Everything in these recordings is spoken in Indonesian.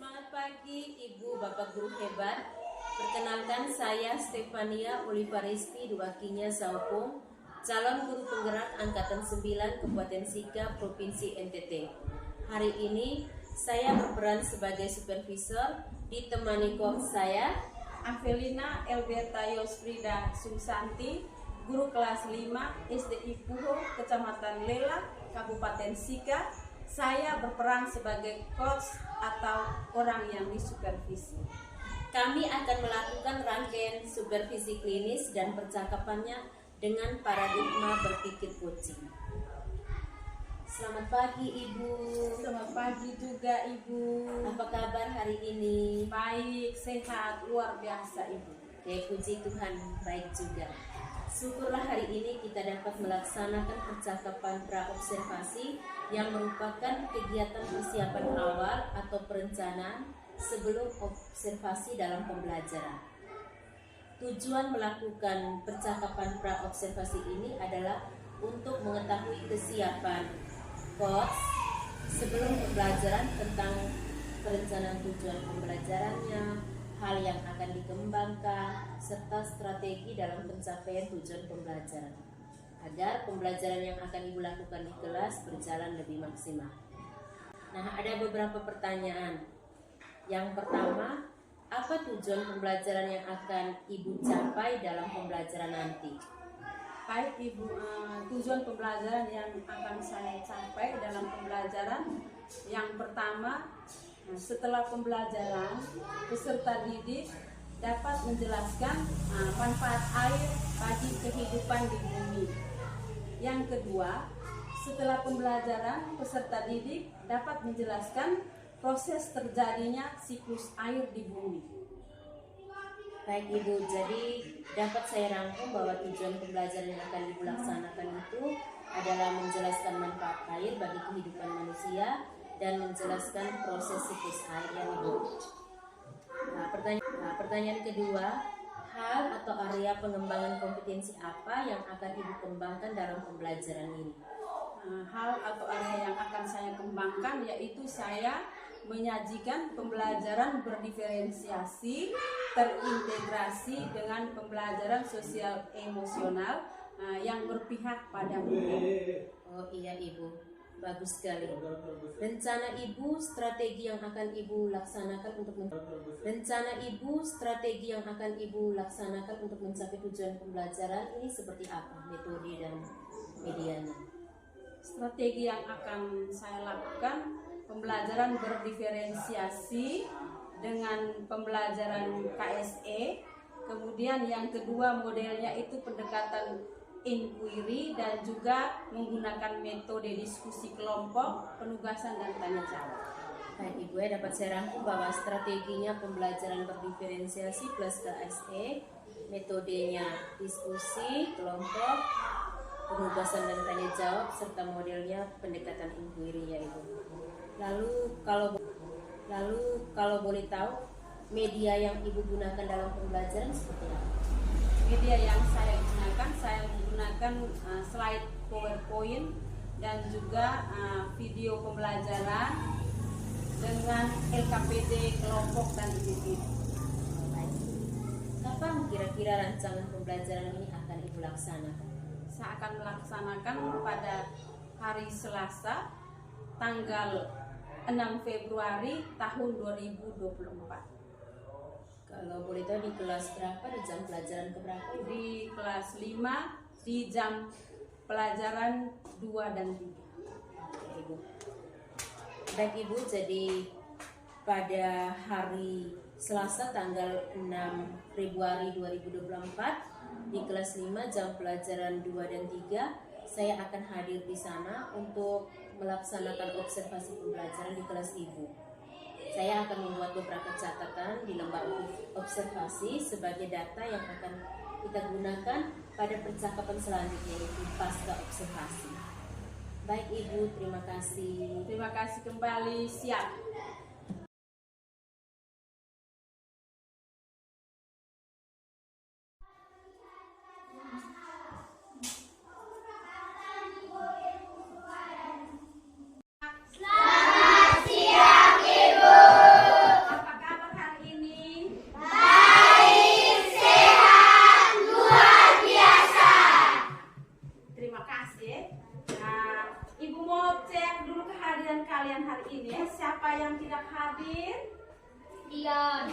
Selamat pagi Ibu Bapak Guru hebat. Perkenalkan saya Stefania Olivaristi Duakinya Saupung, calon guru penggerak Angkatan 9 Kabupaten Sika, Provinsi NTT. Hari ini saya berperan sebagai supervisor ditemani kos saya Avelina Elberta Yosfrida Susanti, guru kelas 5 SDI Puho, Kecamatan Lela, Kabupaten Sika. Saya berperan sebagai coach atau orang yang disupervisi. Kami akan melakukan rangkaian supervisi klinis dan percakapannya dengan paradigma berpikir coaching. Selamat pagi Ibu. Selamat pagi juga Ibu. Apa kabar hari ini? Baik, sehat, luar biasa Ibu. Ya, puji Tuhan, baik juga. Syukurlah hari ini kita dapat melaksanakan percakapan pra-observasi yang merupakan kegiatan persiapan awal atau perencanaan sebelum observasi dalam pembelajaran. Tujuan melakukan percakapan pra-observasi ini adalah untuk mengetahui kesiapan coach sebelum pembelajaran tentang perencanaan tujuan pembelajarannya, hal yang akan dikembangkan, serta strategi dalam pencapaian tujuan pembelajaran, agar pembelajaran yang akan Ibu lakukan di kelas berjalan lebih maksimal. Nah, ada beberapa pertanyaan. Yang pertama, apa tujuan pembelajaran yang akan Ibu capai dalam pembelajaran nanti? Baik Ibu, tujuan pembelajaran yang akan saya capai dalam pembelajaran yang pertama, setelah pembelajaran, peserta didik dapat menjelaskan manfaat air bagi kehidupan di bumi. Yang kedua, setelah pembelajaran, peserta didik dapat menjelaskan proses terjadinya siklus air di bumi. Baik Ibu, jadi dapat saya rangkum bahwa tujuan pembelajaran yang akan Ibu laksanakan itu adalah menjelaskan manfaat air bagi kehidupan manusia dan menjelaskan proses siklus air yang Ibu. Pertanyaan kedua, hal atau area pengembangan kompetensi apa yang akan Ibu kembangkan dalam pembelajaran ini? Hal atau area yang akan saya kembangkan yaitu saya menyajikan pembelajaran berdiferensiasi terintegrasi dengan pembelajaran sosial emosional yang berpihak pada murid. Oh iya Ibu, bagus sekali. Rencana Ibu strategi yang akan Ibu laksanakan untuk mencapai tujuan pembelajaran ini seperti apa? Metode dan medianya. Strategi yang akan saya lakukan pembelajaran berdiferensiasi dengan pembelajaran KSE. Kemudian yang kedua modelnya itu pendekatan inquiry dan juga menggunakan metode diskusi kelompok, penugasan dan tanya jawab. Baik Ibu, dapat saya rangkum bahwa strateginya pembelajaran berdiferensiasi plus KSE, metodenya diskusi kelompok, penugasan dan tanya jawab, serta modelnya pendekatan inquiry ya Ibu. Lalu kalau boleh tahu, media yang Ibu gunakan dalam pembelajaran seperti apa? Media yang saya menggunakan slide PowerPoint dan juga video pembelajaran dengan LKPD kelompok dan individu. Kapan kira-kira rancangan pembelajaran ini akan Ibu laksanakan? Saya akan melaksanakan pada hari Selasa tanggal 6 Februari tahun 2024. Kalau boleh tahu di kelas berapa, di jam pelajaran keberapa? Di kelas 5 di jam pelajaran 2 dan 3. Ibu. Baik Ibu, jadi pada hari Selasa tanggal 6 Februari 2024 di kelas 5 jam pelajaran 2 dan 3 saya akan hadir di sana untuk melaksanakan observasi pembelajaran di kelas Ibu. Saya akan membuat beberapa catatan di lembar observasi sebagai data yang akan kita gunakan pada percakapan selanjutnya, yaitu pasca observasi. Baik Ibu, terima kasih. Terima kasih kembali, siap. Selamat siang Ibu. kalian hari ini. Siapa yang tidak hadir? Dian,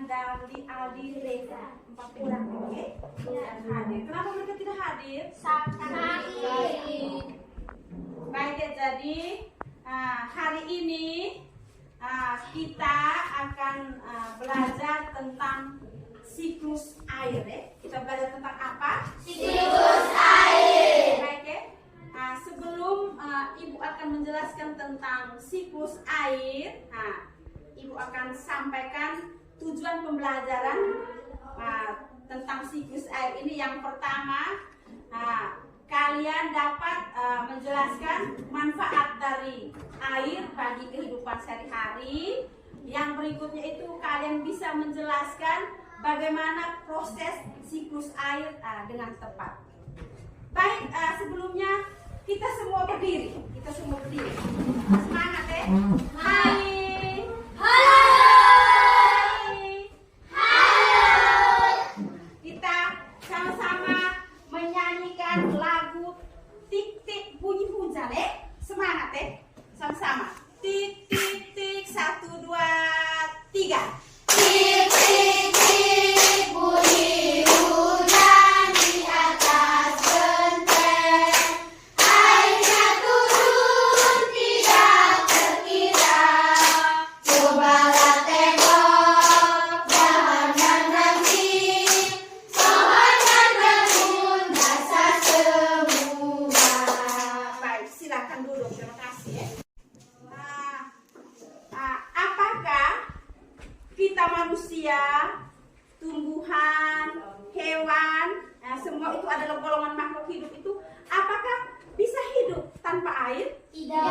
Darli, Aldi, Reza. 4 orang, oke? Tidak hadir. Kenapa mereka tidak hadir? Sakit. Baik ya, jadi hari ini kita akan belajar tentang siklus air ya. Kita belajar tentang apa? Siklus air. Baik ya. Sebelum Ibu akan menjelaskan tentang siklus air, Ibu akan sampaikan tujuan pembelajaran tentang siklus air ini. Yang pertama, kalian dapat menjelaskan manfaat dari air bagi kehidupan sehari-hari. Yang berikutnya itu kalian bisa menjelaskan bagaimana proses siklus air dengan tepat. Baik, sebelumnya kita semua berdiri. Semangat ya. Hai. Kita sama-sama menyanyikan lagu Tik-tik bunyi hujan ya. Semangat ya. Sama-sama. Tik tik tik 1 2 3. Tik tik tik bunyi hujan di atas genteng, airnya turun tidak terkira. Cobalah tengok, jangan berhenti, sobat dan bangun rasa semua. Baik, silakan duduk. Terima kasih ya. Apakah kita manusia, tumbuhan, hewan, semua itu adalah golongan makhluk hidup itu, apakah bisa hidup tanpa air? Tidak.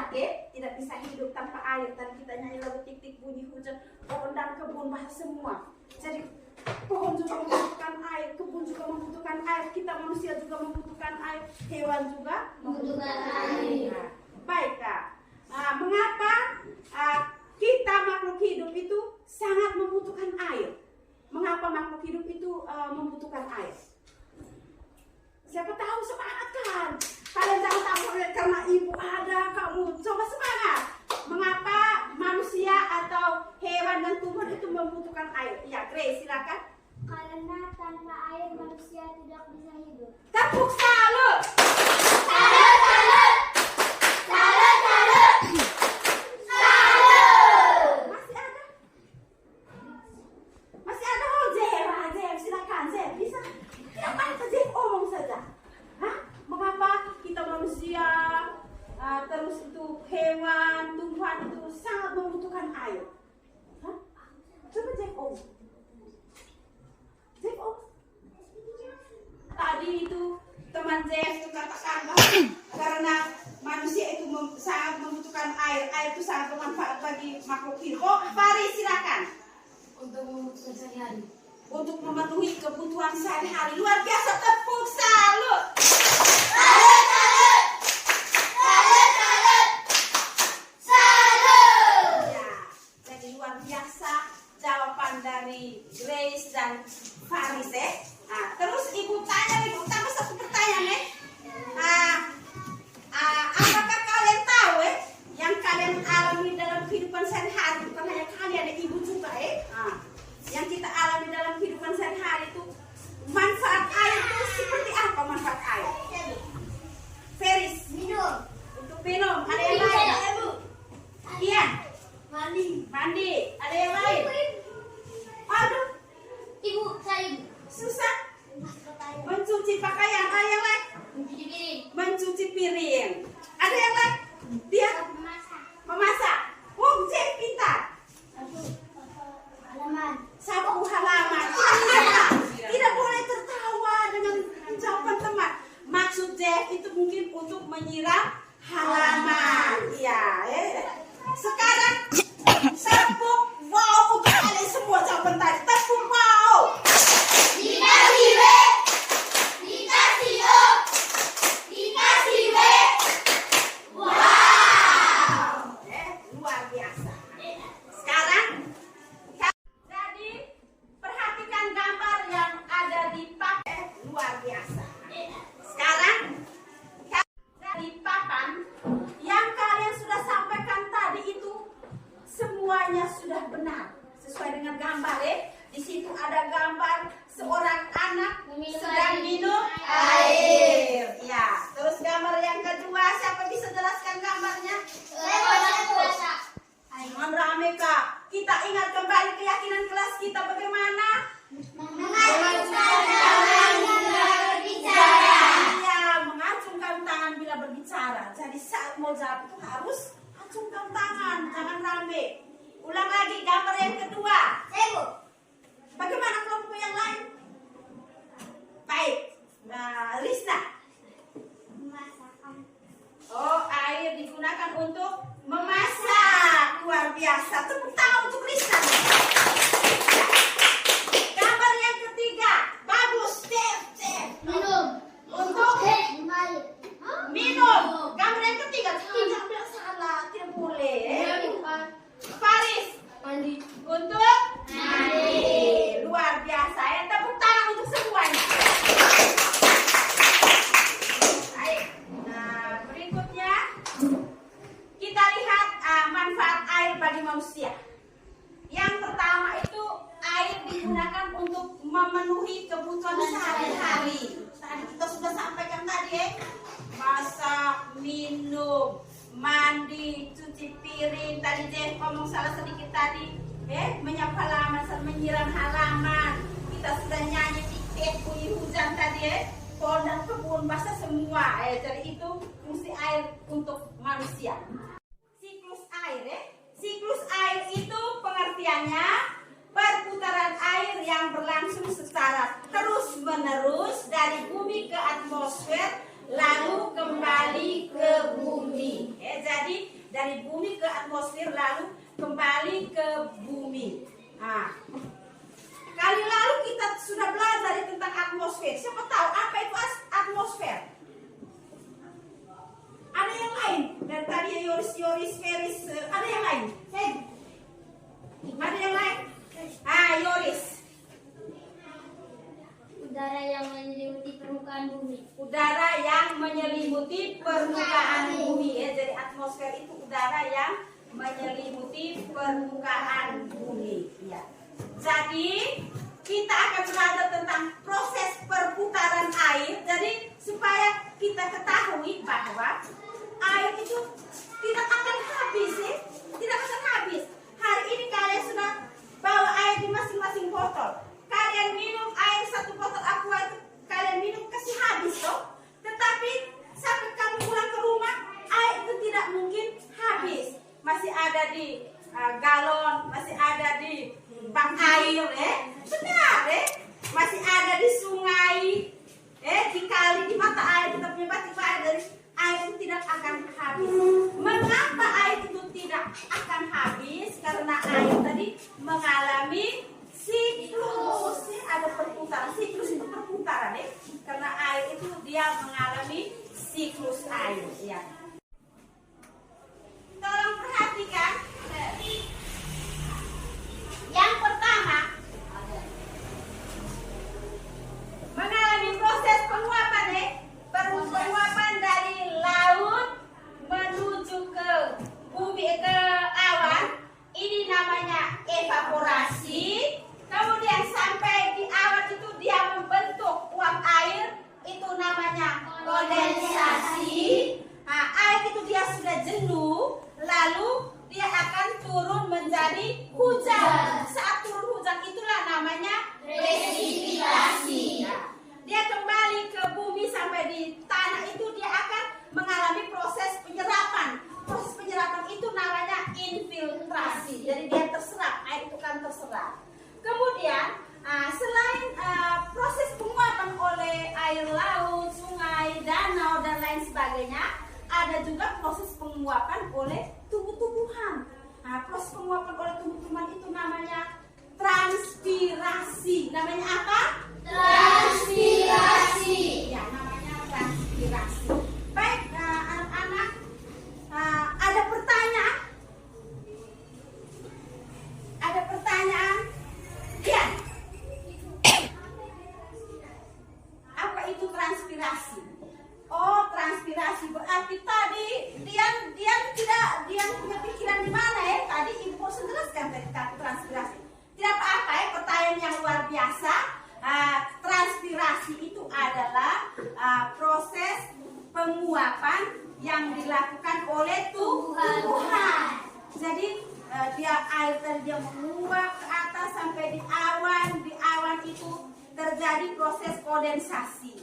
Oke, tidak bisa hidup tanpa air. Tadi kita nyanyi lagu tik-tik bunyi hujan, pohon dan kebun bahas semua. Jadi pohon juga membutuhkan air, kebun juga membutuhkan air, kita manusia juga membutuhkan air, hewan juga Membutuhkan air. Baik, Kak. Mengapa kita makhluk hidup itu sangat membutuhkan air? Mengapa makhluk hidup itu membutuhkan air? Siapa tahu, semangat kan? Kalian jangan takut karena ibu ada, kamu coba semangat. Mengapa manusia atau hewan dan tumbuhan itu membutuhkan air? Ya, Grace, silakan. Karena tanpa air manusia tidak bisa hidup. Tepuk salut. Salut, salut. Salut, salut. Salut. Masih ada? Oh, Jeff, silakan, Jeff. Bisa? Tidak apa-apa, Jeff, omong saja. Mengapa kita manusia, terus itu hewan, tumbuhan itu sangat membutuhkan air? Coba Jeff omong. Jeff omong. Tadi itu teman Jeff itu katakan bahwa karena manusia itu sangat membutuhkan air. Air itu sangat bermanfaat bagi makhluk hidup. Oh, Fari, silakan. Untuk memutuskan sehari-hari. Untuk memenuhi kebutuhan sehari-hari. Luar biasa, tepuk salut. Salut, salut. Salut, salut. Salut. Ya, jadi luar biasa jawaban dari Grace dan Faris ya. Terus ibu tanya lagi, tambah satu pertanyaan ya. Apakah kalian tahu ya, yang kalian alami dalam kehidupan sehari-hari, bukan hanya kalian, ada ibu juga ya. Yang kita alami dalam kehidupan sehari-hari itu, manfaat air itu seperti apa manfaat air? Feris, Minum. untuk minum. Ada yang lain? Iya. Mandi. Ada yang lain? Aduh, Ibu, saya susah. Mas, Mencuci pakaian. Ada yang lain? gambar ya. Di situ ada gambar seorang anak sedang minum air. Ya, terus gambar yang kedua, siapa bisa jelaskan gambarnya? Jangan rame kak. Kita ingat kembali keyakinan kelas kita bagaimana? Ya, mengacungkan tangan bila berbicara. Jadi saat mau jawab itu harus acungkan tangan, jangan rame. Ulang lagi gambar yang kedua. Bagaimana kelompok yang lain? Baik. Nah, Risna. Oh, air digunakan untuk memasak. Luar biasa. Tepuk tangan untuk Risna. Gambar yang ketiga. Bagus, Steph. Untuk minum. Gambar yang ketiga. Jangan bilang salah. Tidak boleh. Faris. Untuk mandi. Luar biasa ya. Tepuk tangan untuk semuanya. Baik. Nah, berikutnya kita lihat manfaat air bagi manusia. Yang pertama itu air digunakan untuk memenuhi kebutuhan sehari-hari. Tadi kita sudah sampaikan tadi ya. Masak, minum, mandi, cuci piring. Tadi Jen ngomong salah sedikit tadi. Menyapu halaman, menyiram halaman. Kita sudah nyanyi tiket bunyi hujan tadi ya. Pohon dan kebun basah semua. Jadi itu fungsi air untuk manusia. Siklus air ya. Siklus air itu pengertiannya perputaran air yang berlangsung secara terus-menerus dari bumi ke atmosfer lalu kembali ke bumi. Jadi dari bumi ke atmosfer lalu kembali ke bumi. Nah, kali lalu kita sudah belajar tentang atmosfer. Siapa tahu apa itu atmosfer? Ada yang lain? Dan tadi Yoris, Feris, ada yang lain? Ada yang lain? Yoris. Udara yang menyelimuti permukaan bumi. Udara yang menyelimuti permukaan bumi. Jadi atmosfer itu udara yang menyelimuti permukaan bumi. Ya. Jadi kita akan belajar tentang proses perputaran air. Jadi supaya kita ketahui bahwa air itu tidak akan habis ya. Tidak akan habis. Hari ini kalian sudah bawa air di masing-masing botol. Kalian minum air satu botol aqua itu kalian minum kasih habis toh. Tetapi sampai kamu pulang ke rumah air itu tidak mungkin habis. Masih ada di galon, masih ada di bank air benar masih ada di sungai di kali, di mata air. Kita punya tiba air dari air itu tidak akan habis. Mengapa air itu tidak akan habis? Karena air tadi mengalami siklus. Ada perputaran. Siklus itu perputaran karena air itu dia mengalami siklus air ya. Tolong perhatikan. Yang pertama mengalami proses penguapan penguapan dari laut menuju ke bumi ke awan. Ini namanya evaporasi. Kemudian sampai di awan itu dia membentuk uap air. Itu namanya kondensasi. Nah, air itu dia sudah jenuh, lalu dia akan turun menjadi hujan. Saat turun hujan itulah namanya presipitasi. Dia kembali ke bumi sampai di tanah itu dia akan mengalami proses penyerapan. Proses penyerapan itu namanya infiltrasi. Jadi dia terserap, air itu kan terserap. Kemudian selain proses penguapan oleh air laut, sungai, danau dan lain sebagainya, ada juga proses penguapan oleh tumbuh-tumbuhan. Nah, proses penguapan oleh tumbuh-tumbuhan itu namanya transpirasi. Namanya apa? Transpirasi. Ya, namanya transpirasi. Baik, anak-anak, ada pertanyaan? Ada pertanyaan? Dian, apa itu transpirasi? Oh, transpirasi berarti tadi Dian punya pikiran di mana ya? Tadi Ibu bosan jelaskan tadi transpirasi. Tidak apa persiapan yang dilakukan oleh Tuhan. Jadi air dia menguap ke atas sampai di awan. Di awan itu terjadi proses kondensasi.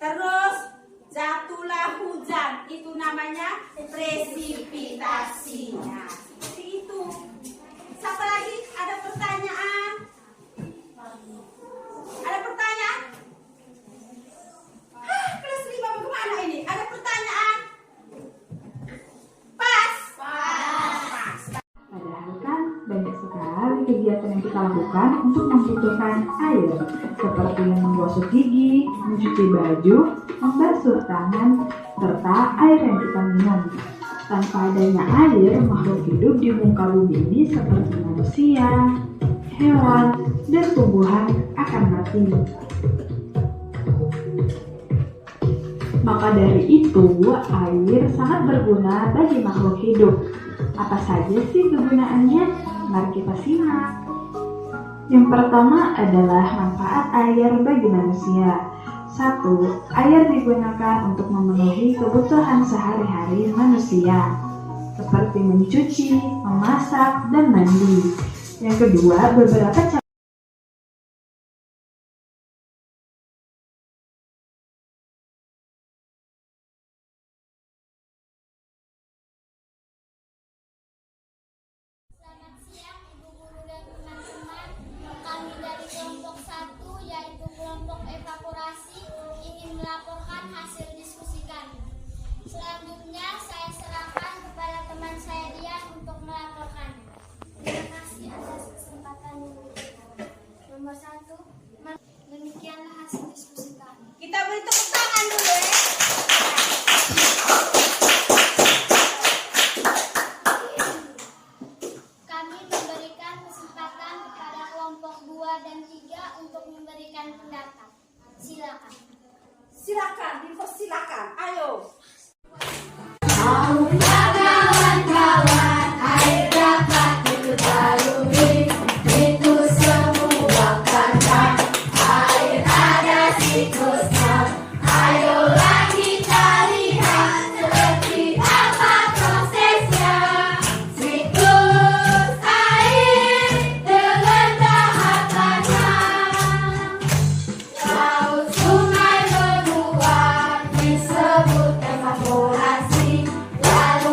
Terus jatuhlah hujan. Itu namanya presipitasi. Nah, seperti itu. Siapa lagi? Ada pertanyaan? Ada pertanyaan? Kelas 5 bagaimana ini? Ada pertanyaan? Pas? Pas. Padahal kan banyak sekali kegiatan yang kita lakukan untuk membutuhkan air, seperti menggosok gigi, mencuci baju, membasuh tangan, serta air yang kita minum. Tanpa adanya air, makhluk hidup di muka bumi ini seperti manusia, hewan, dan tumbuhan akan mati. Maka dari itu, air sangat berguna bagi makhluk hidup. Apa saja sih kegunaannya? Mari kita simak. Yang pertama adalah manfaat air bagi manusia. 1. Air digunakan untuk memenuhi kebutuhan sehari-hari manusia, seperti mencuci, memasak, dan mandi. Yang kedua, beberapa cara Selamat siang Ibu Guru dan teman-teman. Kami dari kelompok 1 yaitu kelompok evaporasi ingin melaporkan hasil diskusi kami. Selanjutnya saya serahkan kepada teman saya Dian untuk melaporkan. Terima kasih atas kesempatan yang diberikan. Nomor 1, demikianlah hasil diskusi kami. Kita beri tepuk tangan dulu ya. Kami memberikan kesempatan kepada kelompok 2 dan 3 untuk memberikan pendapat. Silakan. Silakan, dipersilakan. Ayo. Kawan-kawan, air dapat ikut lalui, itu semua karena air ada siklusnya. Ayolah kita lihat seperti apa prosesnya. Siklus air dengan tahapannya. Laut sungai meluap disebut evaporasi. Lalu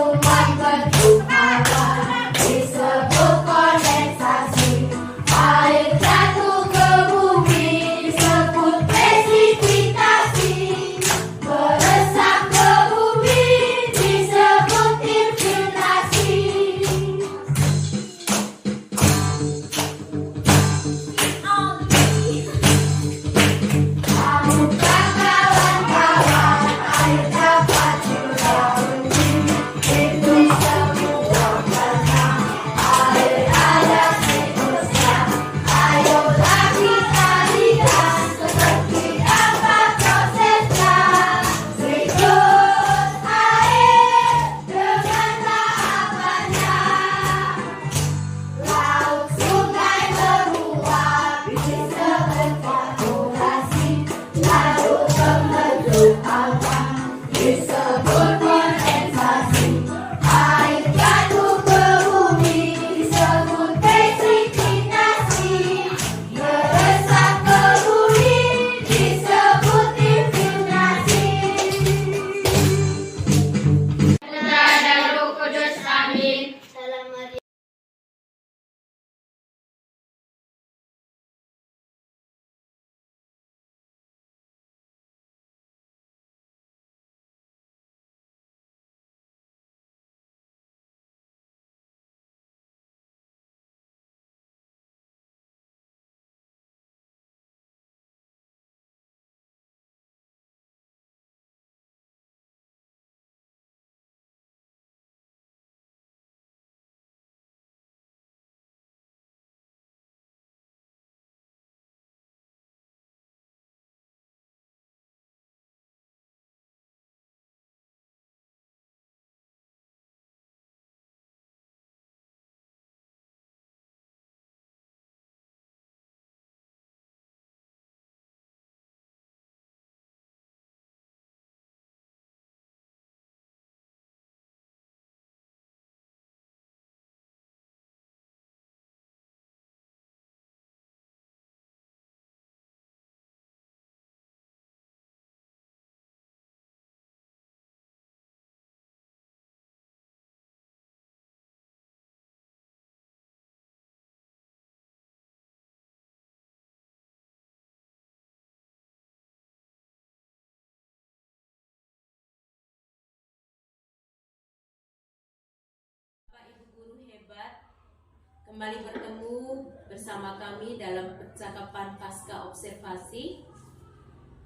Kembali bertemu bersama kami dalam percakapan pasca observasi.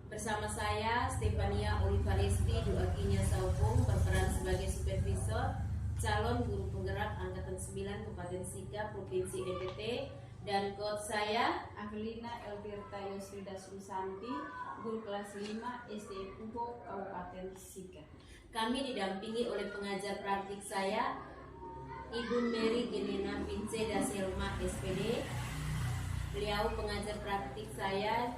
Bersama saya, Stefania Olivaresti Duakinya Saupung, berperan sebagai supervisor calon guru penggerak Angkatan 9 Kabupaten Sika, Provinsi NTT, dan coach saya Avelina Elberta Yosrida Susanti, guru kelas 5 SD Pugo, Kabupaten Sika. Kami didampingi oleh pengajar praktik saya, Ibu Mary Gelena Vince da Selma SPD. Beliau pengajar praktik saya,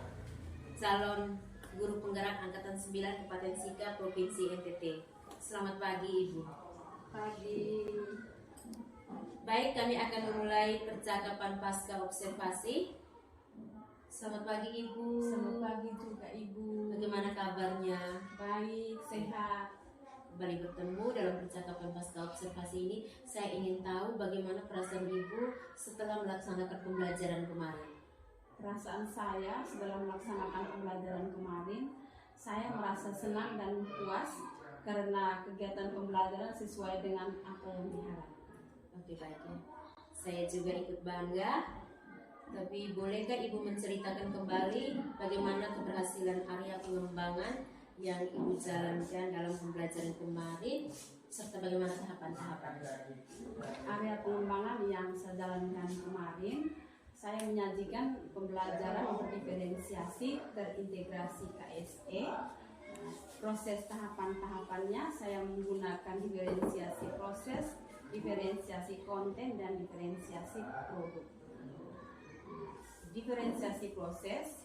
calon guru penggerak Angkatan 9 Kabupaten Sika, Provinsi NTT. Selamat pagi Ibu. Pagi. Baik, kami akan memulai percakapan pasca observasi. Selamat pagi Ibu. Selamat pagi juga Ibu. Bagaimana kabarnya? Baik, sehat. Kembali bertemu dalam percakapan pasca observasi ini. Saya ingin tahu bagaimana perasaan Ibu setelah melaksanakan pembelajaran kemarin. Perasaan saya setelah melaksanakan pembelajaran kemarin, saya merasa senang dan puas karena kegiatan pembelajaran sesuai dengan apa yang diharapkan. Oke, baik ya. Saya juga ikut bangga. Tapi bolehkah Ibu menceritakan kembali bagaimana keberhasilan area pengembangan yang Ibu jalankan dalam pembelajaran kemarin, serta bagaimana tahapan-tahapannya? Area pengembangan yang saya jalankan kemarin, saya menyajikan pembelajaran berdiferensiasi terintegrasi KSE. Proses tahapan-tahapannya saya menggunakan diferensiasi proses, diferensiasi konten, dan diferensiasi produk. Diferensiasi proses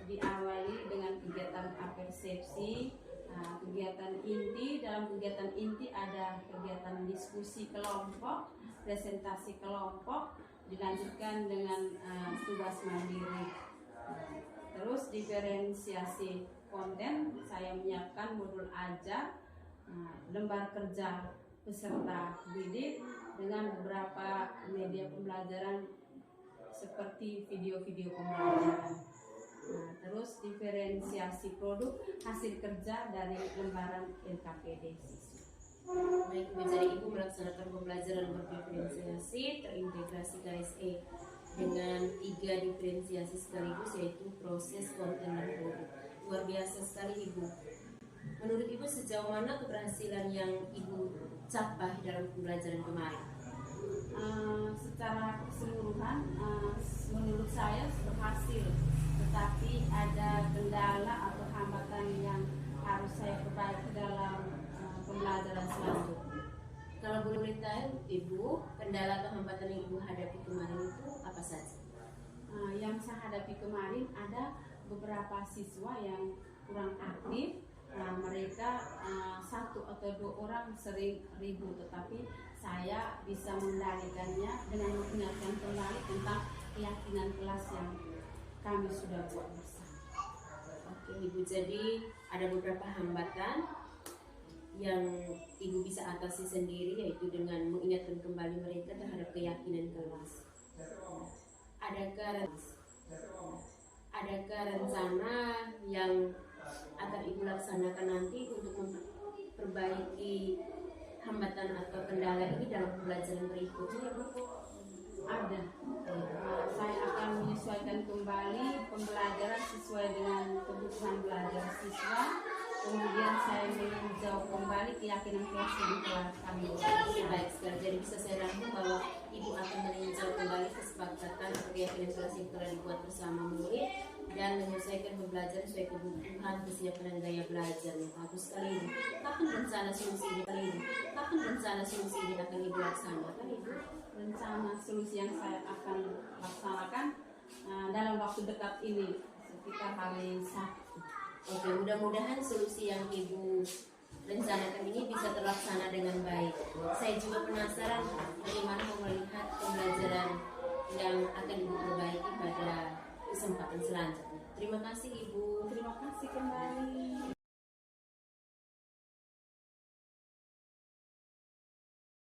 diawali dengan kegiatan apersepsi, kegiatan inti. Dalam kegiatan inti ada kegiatan diskusi kelompok, presentasi kelompok, dilanjutkan dengan tugas mandiri. Terus diferensiasi konten, saya menyiapkan modul ajar, lembar kerja peserta didik dengan beberapa media pembelajaran seperti video-video pembelajaran. Terus diferensiasi produk, hasil kerja dari lembaran LKPD siswa. Baik, menjadi Ibu melaksanakan pembelajaran berdiferensiasi terintegrasi KSE dengan 3 diferensiasi sekaligus, yaitu proses, konten, dan produk. Luar biasa sekali Ibu. Menurut Ibu sejauh mana keberhasilan yang Ibu capai dalam pembelajaran kemarin? Secara keseluruhan menurut saya berhasil, tetapi ada kendala atau hambatan yang harus saya perbaiki dalam pembelajaran selanjutnya. Kalau boleh tahu Ibu, kendala atau hambatan yang Ibu hadapi kemarin itu apa saja? Yang saya hadapi kemarin ada beberapa siswa yang kurang aktif. Mereka 1 atau 2 orang sering ribut, tetapi saya bisa mengendalikannya dengan mengingatkan kembali tentang keyakinan kelas yang kami sudah buat bersama. Oke Ibu, jadi ada beberapa hambatan yang Ibu bisa atasi sendiri, yaitu dengan mengingatkan kembali mereka terhadap keyakinan kelas. Adakah rencana yang akan Ibu laksanakan nanti untuk memperbaiki hambatan atau kendala ini dalam pembelajaran berikutnya, Bu? Ada. Saya akan menyesuaikan kembali pembelajaran sesuai dengan kebutuhan belajar siswa. Kemudian saya meninjau kembali keyakinan kelas yang telah kami Oke, baik sekali. Jadi bisa saya rangkum bahwa Ibu akan meninjau kembali kesepakatan atau keyakinan kelas yang telah dibuat bersama murid dan menyesuaikan pembelajaran sesuai kebutuhan, kesiapan, dan gaya belajar. Bagus sekali Ibu. Kapan rencana solusi ini akan Ibu laksanakan, Ibu? rencana solusi yang saya akan laksanakan dalam waktu dekat ini, sekitar hari Sabtu. Oke, mudah-mudahan solusi yang Ibu rencanakan ini bisa terlaksana dengan baik. Saya juga penasaran bagaimana melihat pembelajaran yang akan Ibu perbaiki pada kesempatan selanjutnya. Terima kasih Ibu. Terima kasih kembali.